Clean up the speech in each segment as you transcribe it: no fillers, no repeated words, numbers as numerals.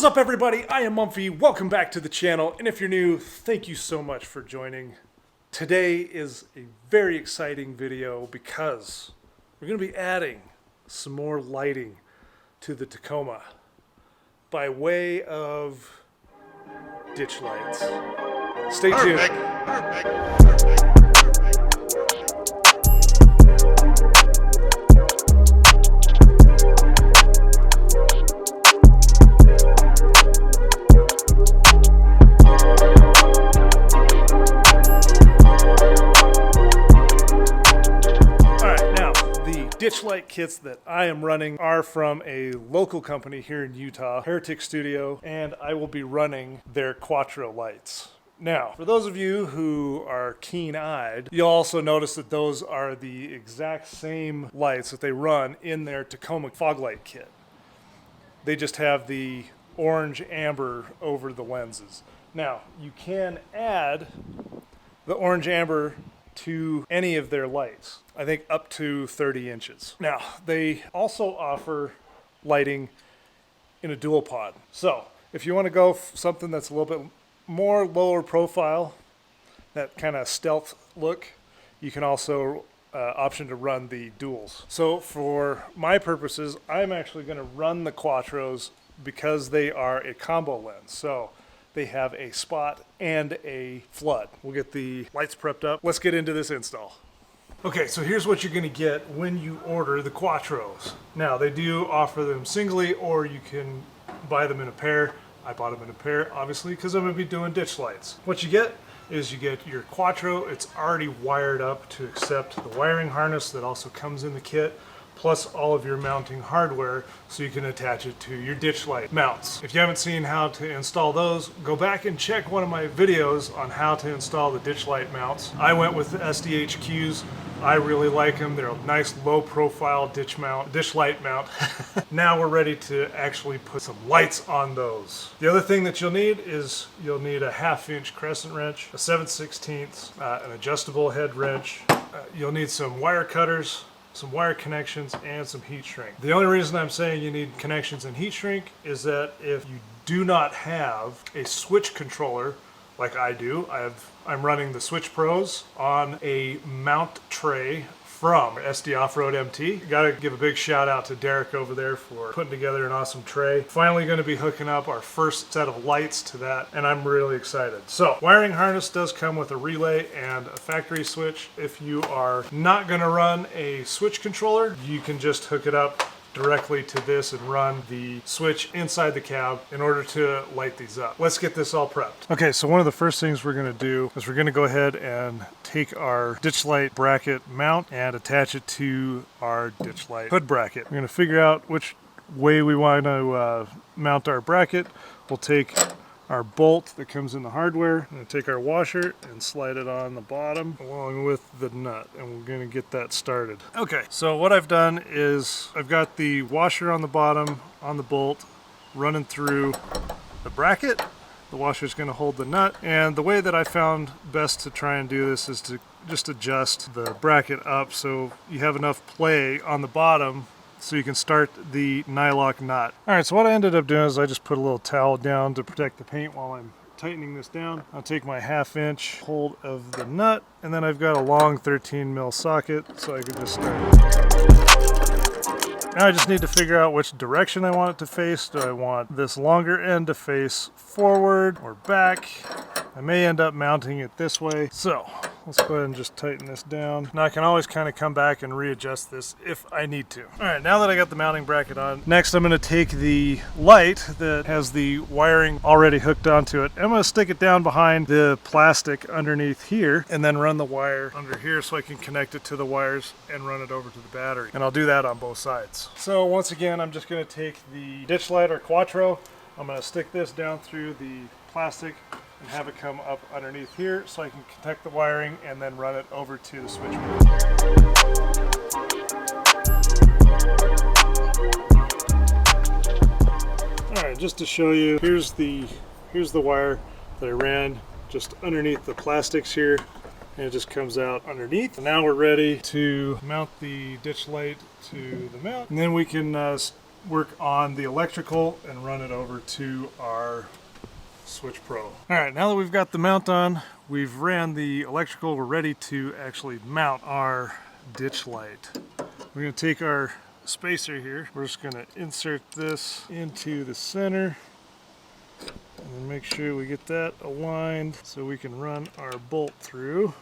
What is up, everybody? I am Mumphy. Welcome back to the channel, and if you're new, thank you so much for joining. Today is a very exciting video because we're going to be adding some more lighting to the Tacoma by way of ditch lights. Stay tuned. Perfect. Ditch light kits that I am running are from a local company here in Utah, Heretic Studio, and I will be running their Quattro lights. Now, for those of you who are keen-eyed, you'll also notice that those are the exact same lights that they run in their Tacoma fog light kit. They just have the orange amber over the lenses. Now, you can add the orange amber to any of their lights. I think up to 30 inches. Now, they also offer lighting in a dual pod. So, if you want to go something that's a little bit more lower profile, that kind of stealth look, you can also option to run the duals. So, for my purposes, I'm actually going to run the Quattros because they are a combo lens. So, they have a spot and a flood. We'll get the lights prepped up. Let's get into this install. Okay, so here's what you're gonna get when you order the Quattros. Now, they do offer them singly, or you can buy them in a pair. I bought them in a pair, obviously, because I'm gonna be doing ditch lights. What you get is you get your Quattro. It's already wired up to accept the wiring harness that also comes in the kit, plus all of your mounting hardware, so you can attach it to your ditch light mounts. If you haven't seen how to install those, go back and check one of my videos on how to install the ditch light mounts. I went with the SDHQs. I really like them. They're a nice low profile ditch light mount. Now we're ready to actually put some lights on those. The other thing that you'll need is you'll need a 1/2-inch crescent wrench, a 7/16, an adjustable head wrench. You'll need some wire cutters, some wire connections, and some heat shrink. The only reason I'm saying you need connections and heat shrink is that if you do not have a switch controller like I do, I'm running the Switch Pros on a mount tray from SD Off-Road MT. Gotta give a big shout out to Derek over there for putting together an awesome tray. Finally gonna be hooking up our first set of lights to that, and I'm really excited. So, wiring harness does come with a relay and a factory switch. If you are not gonna run a switch controller, you can just hook it up directly to this and run the switch inside the cab in order to light these up. Let's get this all prepped. Okay, so one of the first things we're going to do is we're going to go ahead and take our ditch light bracket mount and attach it to our ditch light hood bracket. We're going to figure out which way we want to mount our bracket. We'll take our bolt that comes in the hardware, and take our washer and slide it on the bottom along with the nut, and we're going to get that started. Okay, so what I've done is I've got the washer on the bottom on the bolt running through the bracket. The washer is going to hold the nut, and the way that I found best to try and do this is to just adjust the bracket up so you have enough play on the bottom so you can start the nylock knot. Alright, so what I ended up doing is I just put a little towel down to protect the paint while I'm tightening this down. I'll take my 1/2-inch hold of the nut, and then I've got a long 13mm socket, so I can just start. Now I just need to figure out which direction I want it to face. Do I want this longer end to face forward or back? I may end up mounting it this way. So let's go ahead and just tighten this down. Now I can always kind of come back and readjust this if I need to. All right, now that I got the mounting bracket on, next I'm going to take the light that has the wiring already hooked onto it. I'm going to stick it down behind the plastic underneath here and then run the wire under here so I can connect it to the wires and run it over to the battery. And I'll do that on both sides. So once again, I'm just going to take the ditch light or Quattro. I'm going to stick this down through the plastic and have it come up underneath here so I can connect the wiring and then run it over to the switch. Alright, just to show you, here's the wire that I ran just underneath the plastics here, and it just comes out underneath. Now we're ready to mount the ditch light to the mount, and then we can work on the electrical and run it over to our Switch Pro. All right, now that we've got the mount on, we've ran the electrical, we're ready to actually mount our ditch light. We're gonna take our spacer here, we're just gonna insert this into the center and then make sure we get that aligned so we can run our bolt through.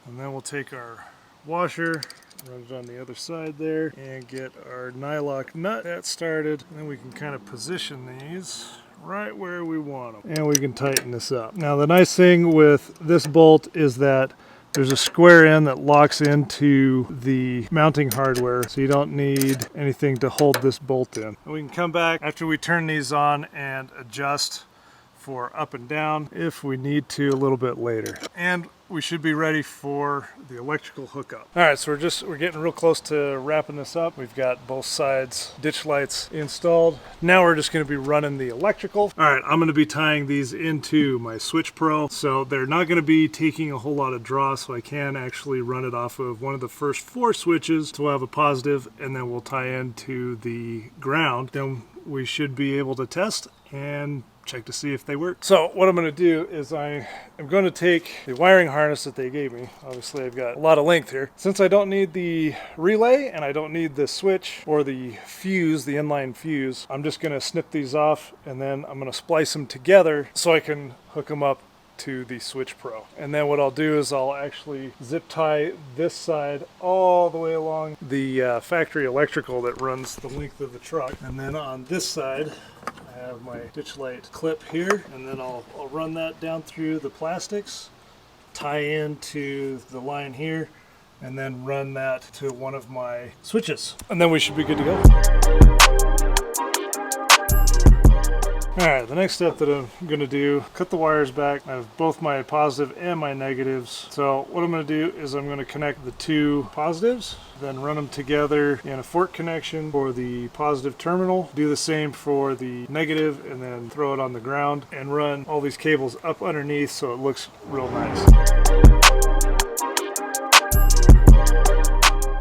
And then we'll take our washer, run it on the other side there, and get our nylock nut that started. And then we can kind of position these right where we want them. And we can tighten this up. Now the nice thing with this bolt is that there's a square end that locks into the mounting hardware, so you don't need anything to hold this bolt in. And we can come back after we turn these on and adjust for up and down if we need to a little bit later. And we should be ready for the electrical hookup. All right, so we're getting real close to wrapping this up. We've got both sides ditch lights installed. Now we're just gonna be running the electrical. All right, I'm gonna be tying these into my Switch Pro. So they're not gonna be taking a whole lot of draw, so I can actually run it off of one of the first 4 switches. So we'll have a positive and then we'll tie into the ground. Then we should be able to test and check to see if they work. So what I'm going to do is I am going to take the wiring harness that they gave me. Obviously I've got a lot of length here. Since I don't need the relay and I don't need the switch or the fuse, the inline fuse, I'm just going to snip these off and then I'm going to splice them together so I can hook them up to the Switch Pro. And then what I'll do is I'll actually zip tie this side all the way along the factory electrical that runs the length of the truck. And then on this side I have my ditch light clip here, and then I'll run that down through the plastics, tie into the line here, and then run that to one of my switches. And then we should be good to go. Alright, the next step that I'm going to do, cut the wires back. I have both my positive and my negatives. So what I'm going to do is I'm going to connect the 2 positives, then run them together in a fork connection for the positive terminal. Do the same for the negative and then throw it on the ground and run all these cables up underneath so it looks real nice.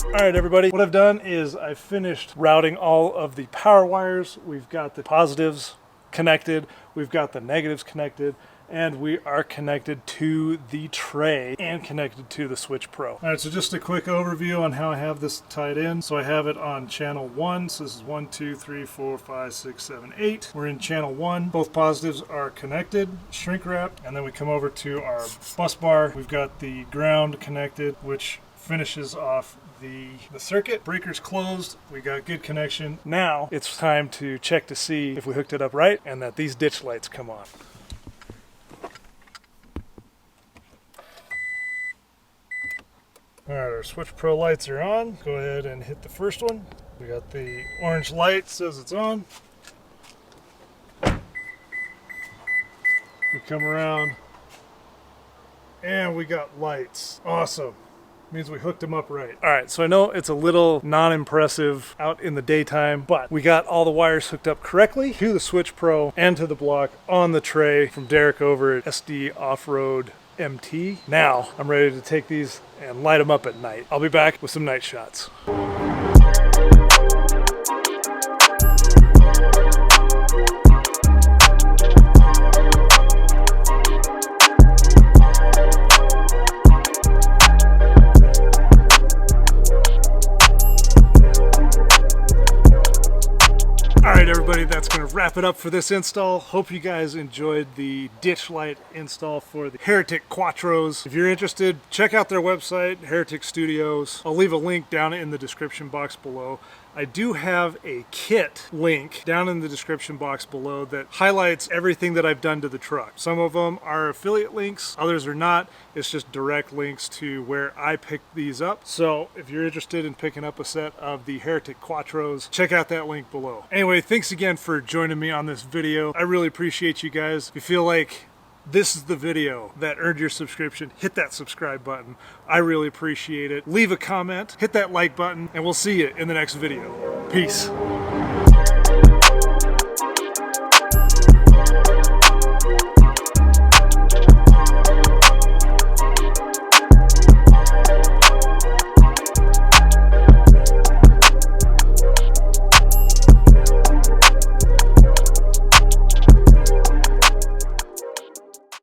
Alright everybody, what I've done is I've finished routing all of the power wires. We've got the positives connected, we've got the negatives connected, and we are connected to the tray and connected to the Switch Pro. All right, so just a quick overview on how I have this tied in. So I have it on channel 1, so this is 1, 2, 3, 4, 5, 6, 7, 8. We're in channel 1. Both positives are connected, shrink wrap, and then we come over to our bus bar. We've got the ground connected, which finishes off the circuit. Breaker's closed, we got good connection. Now it's time to check to see if we hooked it up right and that these ditch lights come on. All right, our Switch Pro lights are on. Go ahead and hit the first one. We got the orange light, says it's on. We come around and we got lights. Awesome. Means we hooked them up right. All right, so I know it's a little non-impressive out in the daytime, but we got all the wires hooked up correctly to the Switch Pro and to the block on the tray from Derek over at SD Off-Road MT. Now I'm ready to take these and light them up at night. I'll be back with some night shots. Everybody, that's going to wrap it up for this install. Hope you guys enjoyed the ditch light install for the Heretic Quattros. If you're interested, check out their website, Heretic Studios. I'll leave a link down in the description box below. I do have a kit link down in the description box below that highlights everything that I've done to the truck. Some of them are affiliate links, others are not. It's just direct links to where I picked these up. So if you're interested in picking up a set of the Heretic Quattros, check out that link below. Anyway, thanks again for joining me on this video. I really appreciate you guys. If you feel like this is the video that earned your subscription, hit that subscribe button. I really appreciate it. Leave a comment, hit that like button, and we'll see you in the next video. Peace.